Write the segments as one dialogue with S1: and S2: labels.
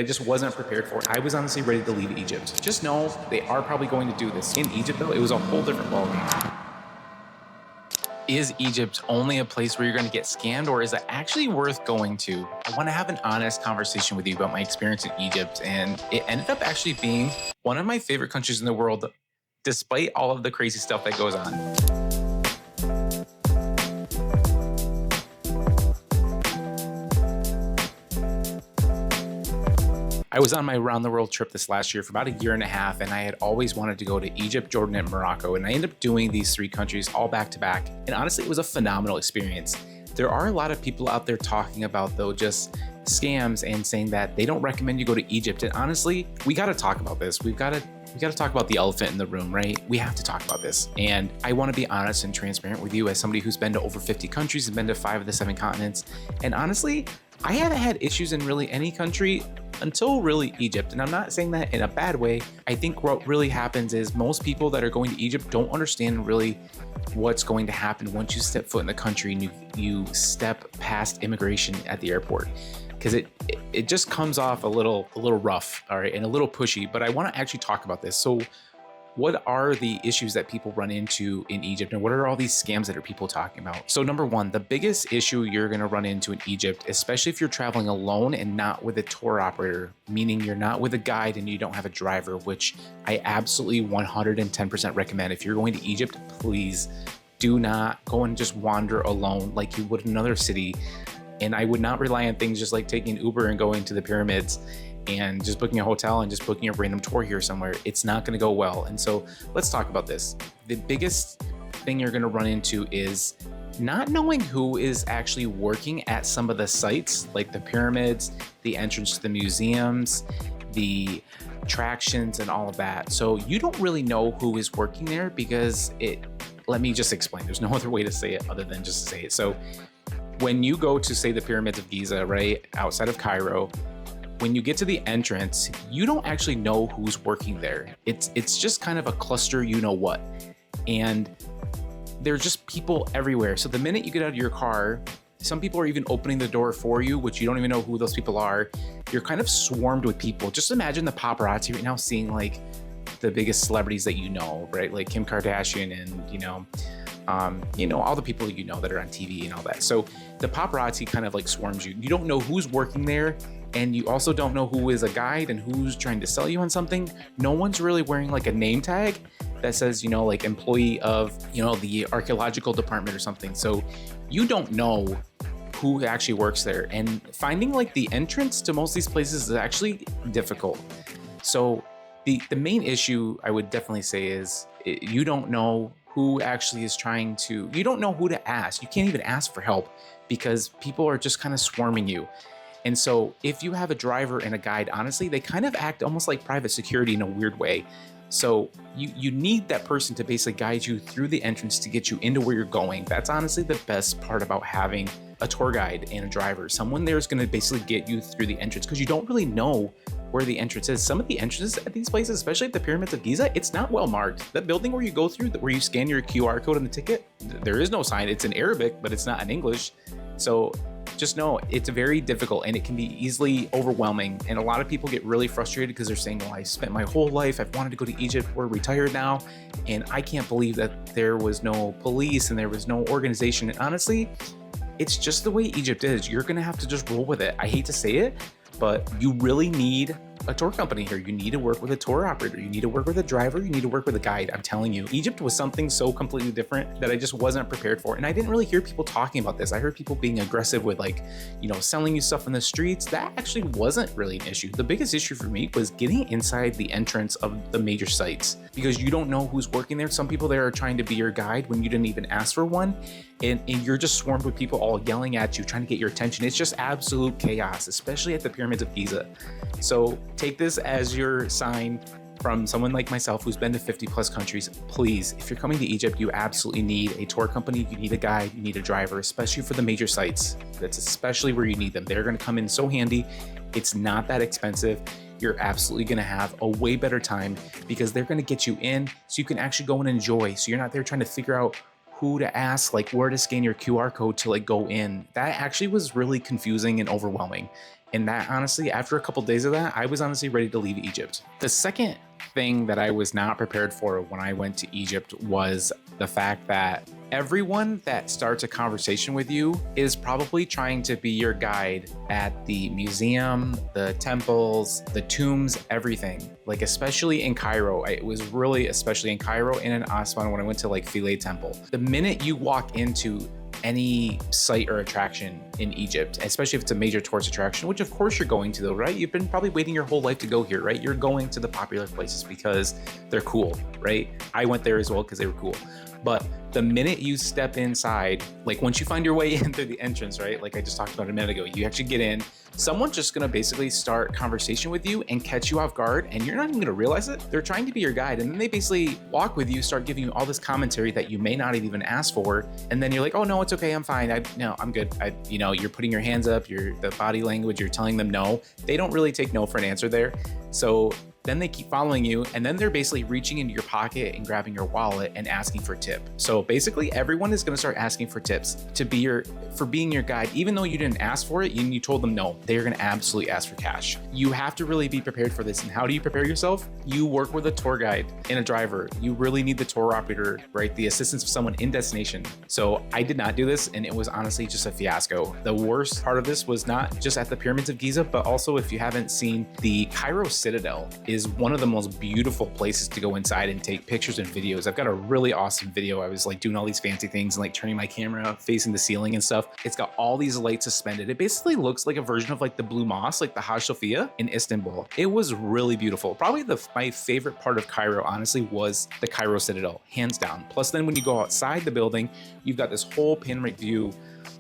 S1: I just wasn't prepared for it. I was honestly ready to leave Egypt. Just know they are probably going to do this. In Egypt, though, it was a whole different ballgame. Is Egypt only a place where you're going to get scammed, or is it actually worth going to? I want to have an honest conversation with you about my experience in Egypt, and it ended up actually being one of my favorite countries in the world, despite all of the crazy stuff that goes on. I was on my around the world trip this last year for about a year and a half, and I had always wanted to go to Egypt, Jordan, and Morocco, and I ended up doing these three countries all back to back, and honestly, it was a phenomenal experience. There are a lot of people out there talking about, though, just scams and saying that they don't recommend you go to Egypt, and honestly, we got to talk about this. We got to talk about the elephant in the room, right? We have to talk about this. And I want to be honest and transparent with you as somebody who's been to over 50 countries and been to 5 of the 7 continents. And honestly, I haven't had issues in really any country until really Egypt. And I'm not saying that in a bad way. I think what really happens is most people that are going to Egypt don't understand really what's going to happen once you step foot in the country and you step past immigration at the airport. Because it just comes off a little rough, all right, and a little pushy, but I want to actually talk about this. So what are the issues that people run into in Egypt, and what are all these scams that are people talking about? So number one, the biggest issue you're going to run into in Egypt, especially if you're traveling alone and not with a tour operator, meaning you're not with a guide and you don't have a driver, which I absolutely 110% recommend. If you're going to Egypt, please do not go and just wander alone like you would in another city. And I would not rely on things just like taking Uber and going to the pyramids and just booking a hotel and just booking a random tour here somewhere. It's not going to go well. And so let's talk about this. The biggest thing you're going to run into is not knowing who is actually working at some of the sites, like the pyramids, the entrance to the museums, the attractions, and all of that. So you don't really know who is working there because let me just explain. There's no other way to say it other than just to say it. So when you go to, say, the pyramids of Giza, right, outside of Cairo, when you get to the entrance, you don't actually know who's working there. It's just kind of a cluster, you know what. And there's just people everywhere. So the minute you get out of your car, some people are even opening the door for you, which you don't even know who those people are. You're kind of swarmed with people. Just imagine the paparazzi right now seeing like the biggest celebrities that you know, right? Like Kim Kardashian and, all the people that are on TV and all that. So the paparazzi kind of like swarms you. You don't know who's working there, and you also don't know who is a guide and who's trying to sell you on something. No one's really wearing like a name tag that says, like employee of, the archaeological department or something. So you don't know who actually works there. And finding like the entrance to most of these places is actually difficult. So the main issue I would definitely say is you don't know who actually is you don't know who to ask. You can't even ask for help because people are just kind of swarming you. And so if you have a driver and a guide, honestly, they kind of act almost like private security in a weird way. So you need that person to basically guide you through the entrance to get you into where you're going. That's honestly the best part about having a tour guide and a driver. Someone there is going to basically get you through the entrance because you don't really know where the entrance is. Some of the entrances at these places, especially at the pyramids of Giza, it's not well marked. That building where you go through, where you scan your QR code on the ticket, there is no sign. It's in Arabic, but it's not in English. So just know it's very difficult and it can be easily overwhelming. And a lot of people get really frustrated because they're saying, well, I spent my whole life, I've wanted to go to Egypt, we're retired now, and I can't believe that there was no police and there was no organization. And honestly, it's just the way Egypt is. You're gonna have to just roll with it. I hate to say it, but you really need a tour company here. You need to work with a tour operator. You need to work with a driver. You need to work with a guide. I'm telling you, Egypt was something so completely different that I just wasn't prepared for. And I didn't really hear people talking about this. I heard people being aggressive with selling you stuff in the streets. That actually wasn't really an issue. The biggest issue for me was getting inside the entrance of the major sites because you don't know who's working there. Some people there are trying to be your guide when you didn't even ask for one. And you're just swarmed with people all yelling at you, trying to get your attention. It's just absolute chaos, especially at the pyramids of Giza. So take this as your sign from someone like myself who's been to 50 plus countries. Please, if you're coming to Egypt, you absolutely need a tour company. You need a guide, you need a driver, especially for the major sites. That's especially where you need them. They're gonna come in so handy. It's not that expensive. You're absolutely gonna have a way better time because they're gonna get you in so you can actually go and enjoy. So you're not there trying to figure out who to ask, like where to scan your QR code to like go in. That actually was really confusing and overwhelming. And that honestly, after a couple days of that, I was honestly ready to leave Egypt. The second thing that I was not prepared for when I went to Egypt was the fact that everyone that starts a conversation with you is probably trying to be your guide at the museum, the temples, the tombs, everything. Like, especially in Cairo, it was really, especially in Cairo and in Aswan when I went to like Philae Temple. The minute you walk into any site or attraction in Egypt, especially if it's a major tourist attraction, which of course you're going to though, right? You've been probably waiting your whole life to go here, right? You're going to the popular places because they're cool, right? I went there as well because they were cool. But the minute you step inside, like once you find your way in through the entrance, right? Like I just talked about a minute ago, you actually get in, someone's just gonna basically start conversation with you and catch you off guard, and you're not even gonna realize it. They're trying to be your guide, and then they basically walk with you, start giving you all this commentary that you may not have even asked for, and then you're like, oh no, it's okay, I'm fine. I'm good. You're putting your hands up, the body language, you're telling them no. They don't really take no for an answer there. So then they keep following you, and then they're basically reaching into your pocket and grabbing your wallet and asking for a tip. So basically everyone is going to start asking for tips for being your guide. Even though you didn't ask for it, you told them no, they're going to absolutely ask for cash. You have to really be prepared for this. And how do you prepare yourself? You work with a tour guide and a driver. You really need the tour operator, right? The assistance of someone in destination. So I did not do this, and it was honestly just a fiasco. The worst part of this was not just at the pyramids of Giza, but also if you haven't seen the Cairo Citadel is one of the most beautiful places to go inside and take pictures and videos. I've got a really awesome video. I was like doing all these fancy things and like turning my camera facing the ceiling and stuff. It's got all these lights suspended. It basically looks like a version of like the Blue Mosque, like the Hagia Sophia in Istanbul. It was really beautiful. Probably my favorite part of Cairo, honestly, was the Cairo Citadel, hands down. Plus then when you go outside the building, you've got this whole panoramic view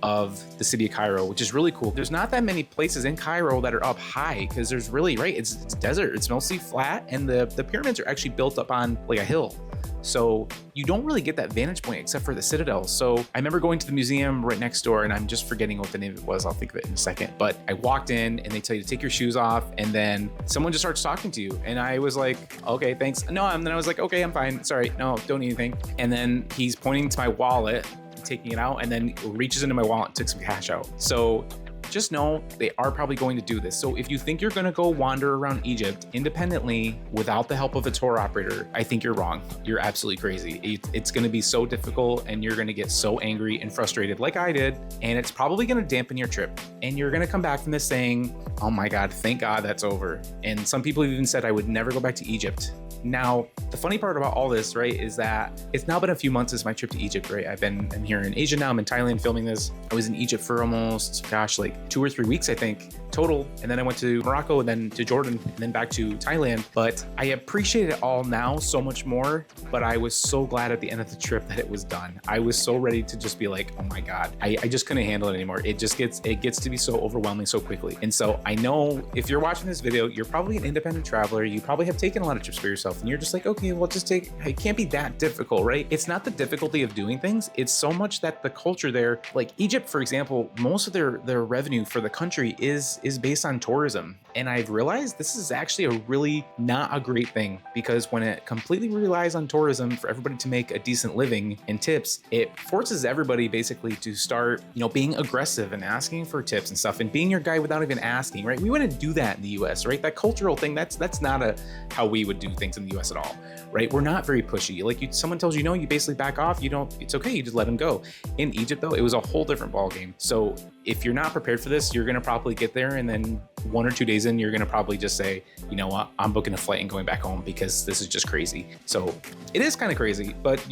S1: of the city of Cairo, which is really cool. There's not that many places in Cairo that are up high because there's really, right, it's desert. It's mostly flat, and the pyramids are actually built up on like a hill. So you don't really get that vantage point except for the Citadel. So I remember going to the museum right next door, and I'm just forgetting what the name of it was. I'll think of it in a second. But I walked in and they tell you to take your shoes off, and then someone just starts talking to you. And I was like, okay, thanks. No, and then I was like, okay, I'm fine. Sorry, no, don't need anything. And then he's pointing to my wallet, taking it out, and then reaches into my wallet and took some cash out. So just know they are probably going to do this. So if you think you're going to go wander around Egypt independently without the help of a tour operator, I think you're wrong. You're absolutely crazy. It's going to be so difficult, and you're going to get so angry and frustrated like I did, and it's probably going to dampen your trip. And you're going to come back from this saying, oh my God, thank God that's over. And some people have even said I would never go back to Egypt. Now, the funny part about all this, right, is that it's now been a few months since my trip to Egypt, right? I'm here in Asia now. I'm in Thailand filming this. I was in Egypt for almost, like 2 or 3 weeks, I think, total. And then I went to Morocco, and then to Jordan, and then back to Thailand. But I appreciate it all now so much more. But I was so glad at the end of the trip that it was done. I was so ready to just be like, oh my God, I just couldn't handle it anymore. It gets to be so overwhelming so quickly. And so I know if you're watching this video, you're probably an independent traveler. You probably have taken a lot of trips for yourself, and you're just like, okay, well, it can't be that difficult, right? It's not the difficulty of doing things. It's so much that the culture there, like Egypt, for example, most of their revenue for the country is based on tourism. And I've realized this is actually a really not a great thing, because when it completely relies on tourism for everybody to make a decent living and tips, it forces everybody basically to start, being aggressive and asking for tips and stuff, and being your guy without even asking, right? We wouldn't do that in the US, right? That cultural thing, that's not how we would do things in the US at all, right? We're not very pushy. Like someone tells you no, you basically back off. It's okay. You just let them go. In Egypt though, it was a whole different ballgame. So if you're not prepared for this, you're going to probably get there, and then 1 or 2 days in, you're going to probably just say, you know what, I'm booking a flight and going back home because this is just crazy. So it is kind of crazy, but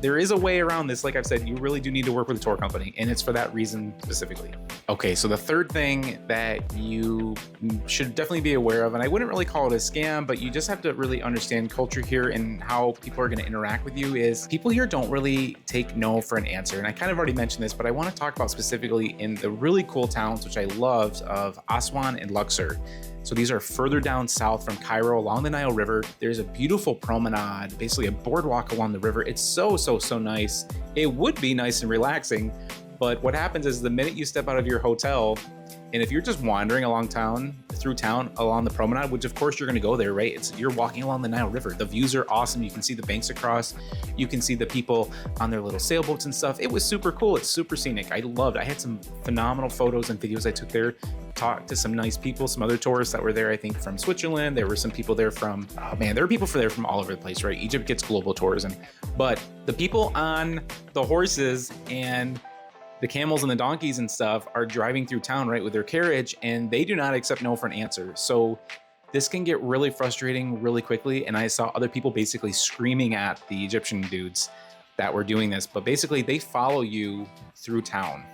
S1: there is a way around this. Like I've said, you really do need to work with a tour company, and it's for that reason specifically. Okay, so the third thing that you should definitely be aware of, and I wouldn't really call it a scam, but you just have to really understand culture here and how people are going to interact with you, is people here don't really take no for an answer. And I kind of already mentioned this, but I want to talk about specifically in the really cool towns, which I loved, of Aswan and Luxor. So these are further down south from Cairo along the Nile River. There's a beautiful promenade, basically a boardwalk along the river. It's so nice. It would be nice and relaxing, but what happens is the minute you step out of your hotel, And if you're just wandering through town along the promenade, which of course you're going to go there, right? You're walking along the Nile River. The views are awesome. You can see the banks across. You can see the people on their little sailboats and stuff. It was super cool. It's super scenic. I loved it. I had some phenomenal photos and videos I took there. Talked to some nice people, some other tourists that were there, I think from Switzerland. There were some people there from, oh man, there were people there from all over the place, right? Egypt gets global tourism. But the people on the horses and the camels and the donkeys and stuff are driving through town, right, with their carriage, and they do not accept no for an answer. So this can get really frustrating really quickly. And I saw other people basically screaming at the Egyptian dudes that were doing this, but basically they follow you through town.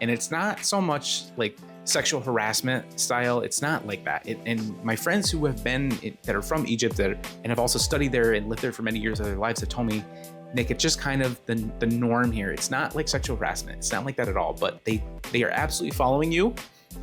S1: And it's not so much like sexual harassment style. It's not like that. And my friends who have been, that are from Egypt and have also studied there and lived there for many years of their lives have told me, Nick, it's just kind of the norm here. It's not like sexual harassment. It's not like that at all, but they are absolutely following you.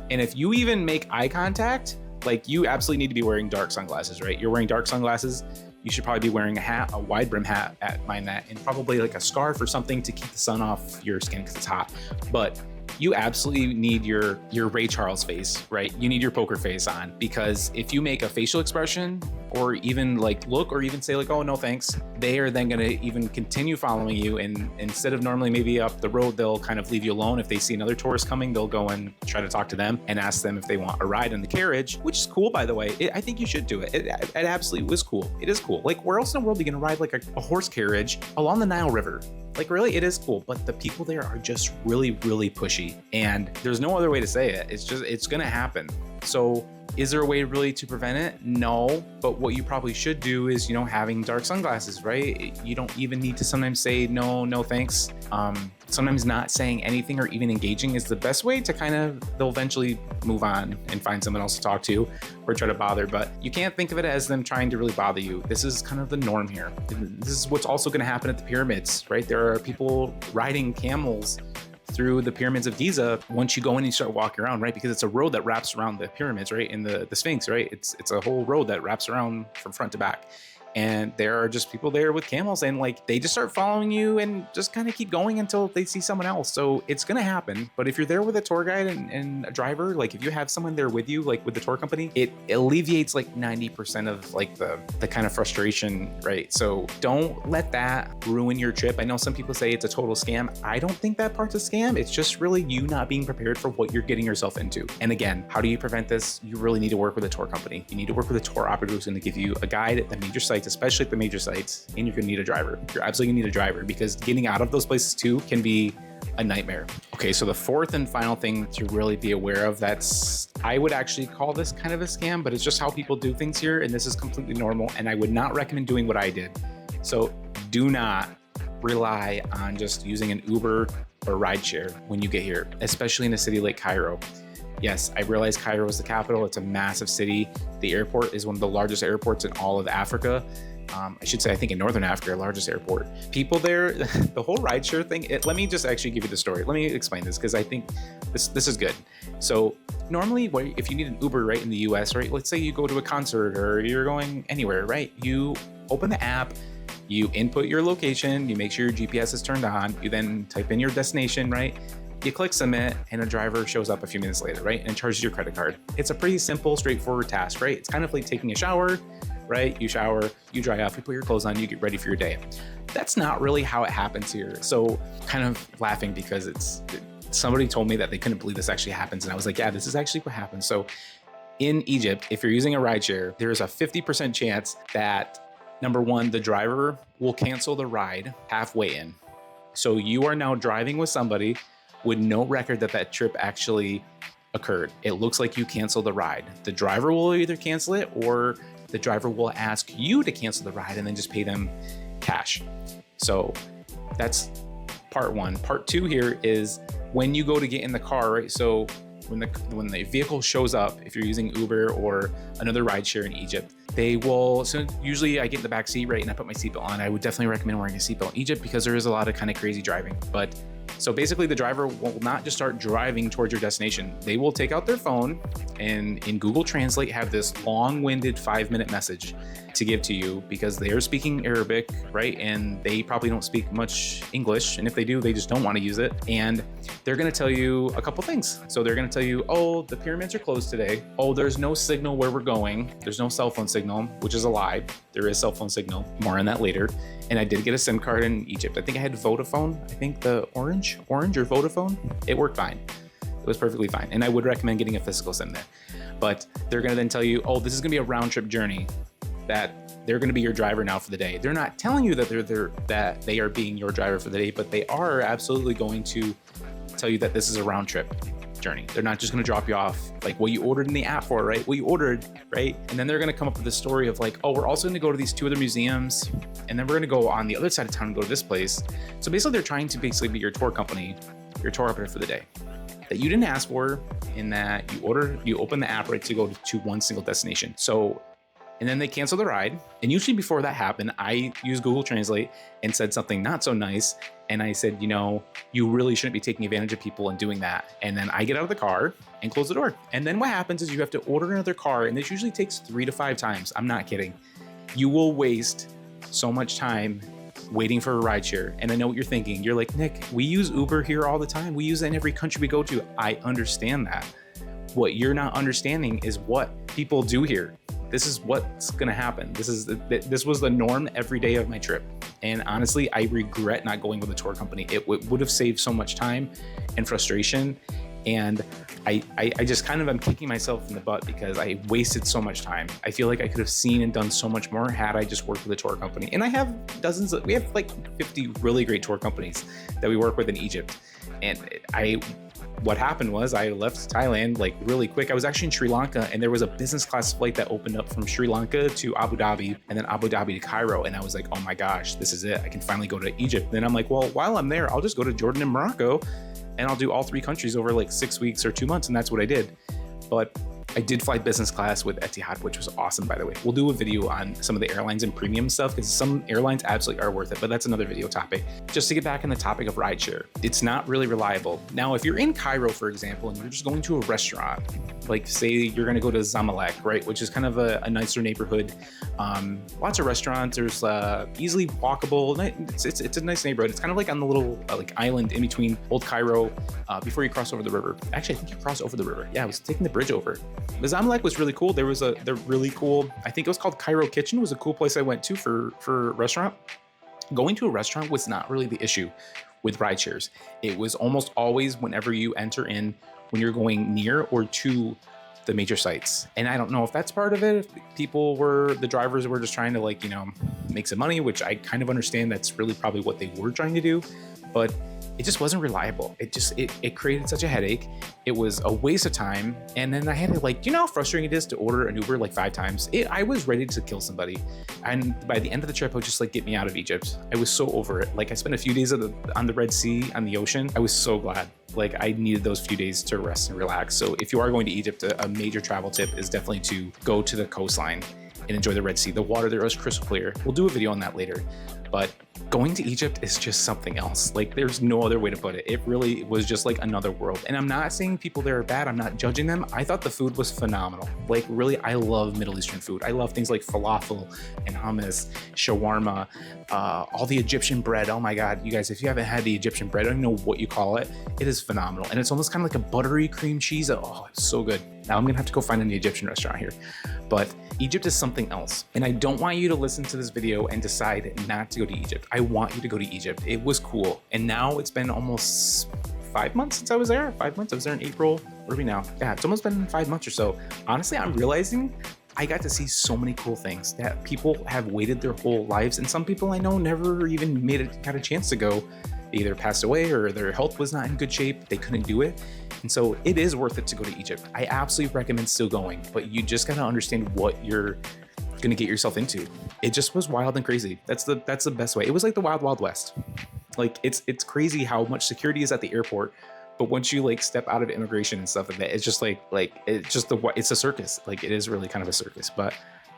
S1: And if you even make eye contact, like you absolutely need to be wearing dark sunglasses, right? You're wearing dark sunglasses. You should probably be wearing a hat, a wide brim hat at mind that, and probably like a scarf or something to keep the sun off your skin because it's hot. But you absolutely need your Ray Charles face, right? You need your poker face on, because if you make a facial expression or even like look or even say like, oh, no, thanks, they are then going to even continue following you. And instead of normally maybe up the road, they'll kind of leave you alone. If they see another tourist coming, they'll go and try to talk to them and ask them if they want a ride in the carriage, which is cool, by the way. I think you should do it. It absolutely was cool. It is cool. Like, where else in the world are you going to ride like a horse carriage along the Nile River? Like, really, it is cool, but the people there are just really, really pushy, and there's no other way to say it. It's gonna happen. So is there a way really to prevent it? No, but what you probably should do is, having dark sunglasses, right? You don't even need to sometimes say no thanks. Sometimes not saying anything or even engaging is the best way to they'll eventually move on and find someone else to talk to or try to bother. But you can't think of it as them trying to really bother you. This is kind of the norm here. This is what's also going to happen at the pyramids, right? There are people riding camels through the pyramids of Giza once you go in and you start walking around, right? Because it's a road that wraps around the pyramids, right? And the Sphinx, right? It's a whole road that wraps around from front to back. And there are just people there with camels, and like they just start following you and just kind of keep going until they see someone else. So it's gonna happen. But if you're there with a tour guide and a driver, like if you have someone there with you, like with the tour company, it alleviates like 90% of like the kind of frustration, right? So don't let that ruin your trip. I know some people say it's a total scam. I don't think that part's a scam. It's just really you not being prepared for what you're getting yourself into. And again, how do you prevent this? You really need to work with a tour company. You need to work with a tour operator who's gonna give you a guide at the major sites, especially at the major sites, and you're gonna need a driver. You're absolutely gonna need a driver, because getting out of those places too can be a nightmare. Okay, so the fourth and final thing to really be aware of, I would actually call this kind of a scam, but it's just how people do things here, and this is completely normal, and I would not recommend doing what I did. So do not rely on just using an Uber or rideshare when you get here, especially in a city like Cairo. Yes, I realize Cairo is the capital. It's a massive city. The airport is one of the largest airports in all of Africa. I should say, I think in Northern Africa, largest airport. People there, the whole rideshare thing, let me just actually give you the story. Let me explain this, because I think this is good. So normally, if you need an Uber, right, in the US, right, let's say you go to a concert or you're going anywhere, right, you open the app, you input your location, you make sure your GPS is turned on, you then type in your destination, right? You click submit, and a driver shows up a few minutes later, right? And charges your credit card. It's a pretty simple, straightforward task, right? It's kind of like taking a shower, right? You shower, you dry off, you put your clothes on, you get ready for your day. That's not really how it happens here. So kind of laughing because somebody told me that they couldn't believe this actually happens. And I was like, yeah, this is actually what happens. So in Egypt, if you're using a rideshare, there's a 50% chance that, number one, the driver will cancel the ride halfway in. So you are now driving with somebody with no record that trip actually occurred. It looks like you canceled the ride. The driver will either cancel it, or the driver will ask you to cancel the ride and then just pay them cash. So that's part one. Part two here is when you go to get in the car, right? So when the vehicle shows up, if you're using Uber or another rideshare in Egypt, so usually I get in the back seat, right, and I put my seatbelt on. I would definitely recommend wearing a seatbelt in Egypt because there is a lot of kind of crazy driving. But So basically the driver will not just start driving towards your destination. They will take out their phone and in Google Translate have this long-winded 5-minute message to give to you because they are speaking Arabic, right? And they probably don't speak much English. And if they do, they just don't want to use it. And they're going to tell you a couple things. So they're going to tell you, oh, the pyramids are closed today. Oh, there's no signal where we're going. There's no cell phone signal, which is a lie. There is cell phone signal. More on that later. And I did get a SIM card in Egypt. I think I had Vodafone. I think the Orange or Vodafone. It worked fine. It was perfectly fine. And I would recommend getting a physical SIM there. But they're going to then tell you, oh, this is going to be a round trip journey, that they're going to be your driver now for the day. They're not telling you that they are being your driver for the day, but they are absolutely going to tell you that this is a round trip journey. They're not just going to drop you off like what you ordered in the app for, right? What you ordered, right? And then they're going to come up with this story of like, oh, we're also going to go to these 2 other museums, and then we're going to go on the other side of town and go to this place. So basically they're trying to basically be your tour company, your tour operator for the day that you didn't ask for, in that you open the app right to go to one single destination. So, and then they cancel the ride. And usually before that happened, I used Google Translate and said something not so nice. And I said, you know, you really shouldn't be taking advantage of people and doing that. And then I get out of the car and close the door. And then what happens is you have to order another car. And this usually takes 3 to 5 times. I'm not kidding. You will waste so much time waiting for a rideshare. And I know what you're thinking. You're like, Nick, we use Uber here all the time. We use it in every country we go to. I understand that. What you're not understanding is what people do here. This is what's gonna happen. This was the norm every day of my trip. And honestly, I regret not going with a tour company. It would have saved so much time and frustration. And I just kind of am kicking myself in the butt because I wasted so much time. I feel like I could have seen and done so much more had I just worked with a tour company. And I have we have like 50 really great tour companies that we work with in Egypt. And what happened was I left Thailand like really quick. I was actually in Sri Lanka, and there was a business class flight that opened up from Sri Lanka to Abu Dhabi, and then Abu Dhabi to Cairo. And I was like, oh my gosh, this is it. I can finally go to Egypt. Then I'm like, well, while I'm there, I'll just go to Jordan and Morocco, and I'll do all 3 countries over like 6 weeks or 2 months. And that's what I did. But I did fly business class with Etihad, which was awesome, by the way. We'll do a video on some of the airlines and premium stuff because some airlines absolutely are worth it, but that's another video topic. Just to get back on the topic of rideshare, it's not really reliable. Now, if you're in Cairo, for example, and you're just going to a restaurant, like say you're going to go to Zamalek, right, which is kind of a nicer neighborhood. Lots of restaurants. There's easily walkable. It's a nice neighborhood. It's kind of like on the little like island in between Old Cairo before you cross over the river. Actually, I think you cross over the river. Yeah, I was taking the bridge over. The Zamalek was really cool. They're really cool. I think it was called Cairo Kitchen. It was a cool place I went to for a restaurant. Going to a restaurant was not really the issue with rideshares. It was almost always whenever you enter in, when you're going near or to the major sites. And I don't know if that's part of it. If the drivers were just trying to like, you know, make some money, which I kind of understand that's really probably what they were trying to do, but it just wasn't reliable. It created such a headache. It was a waste of time. And then I had to like, you know how frustrating it is to order an Uber like 5 times? I was ready to kill somebody. And by the end of the trip, I was just like, get me out of Egypt. I was so over it. Like I spent a few days on the Red Sea, on the ocean. I was so glad. Like I needed those few days to rest and relax. So if you are going to Egypt, a major travel tip is definitely to go to the coastline and enjoy the Red Sea. The water there is crystal clear. We'll do a video on that later. But going to Egypt is just something else. Like there's no other way to put it. It really was just like another world. And I'm not saying people there are bad. I'm not judging them. I thought the food was phenomenal. Like really, I love Middle Eastern food. I love things like falafel and hummus, shawarma, all the Egyptian bread. Oh my God, you guys, if you haven't had the Egyptian bread, I don't know what you call it. It is phenomenal. And it's almost kind of like a buttery cream cheese. Oh, it's so good. Now I'm gonna have to go find an Egyptian restaurant here. But Egypt is something else. And I don't want you to listen to this video and decide not to go to Egypt. I want you to go to Egypt. It was cool. And now it's been almost 5 months since I was there. 5 months, I was there in April. What are we now? Yeah, it's almost been 5 months or so. Honestly, I'm realizing I got to see so many cool things that people have waited their whole lives. And some people I know never even got a chance to go. They either passed away or their health was not in good shape. They couldn't do it. And so it is worth it to go to Egypt. I absolutely recommend still going, but you just got to understand what you're going to get yourself into. It just was wild and crazy. That's the best way. It was like the Wild Wild West. Like it's crazy how much security is at the airport. But once you like step out of immigration and stuff like that, it's just it's a circus. Like it is really kind of a circus. But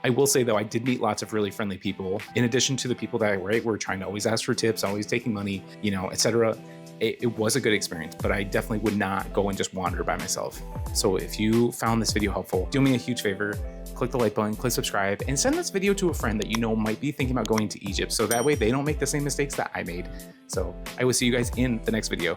S1: I will say though, I did meet lots of really friendly people. In addition to the people that were trying to always ask for tips, always taking money, you know, etc. it was a good experience, but I definitely would not go and just wander by myself. So if you found this video helpful, do me a huge favor, click the like button, click subscribe, and send this video to a friend that you know might be thinking about going to Egypt, so that way they don't make the same mistakes that I made. So I will see you guys in the next video.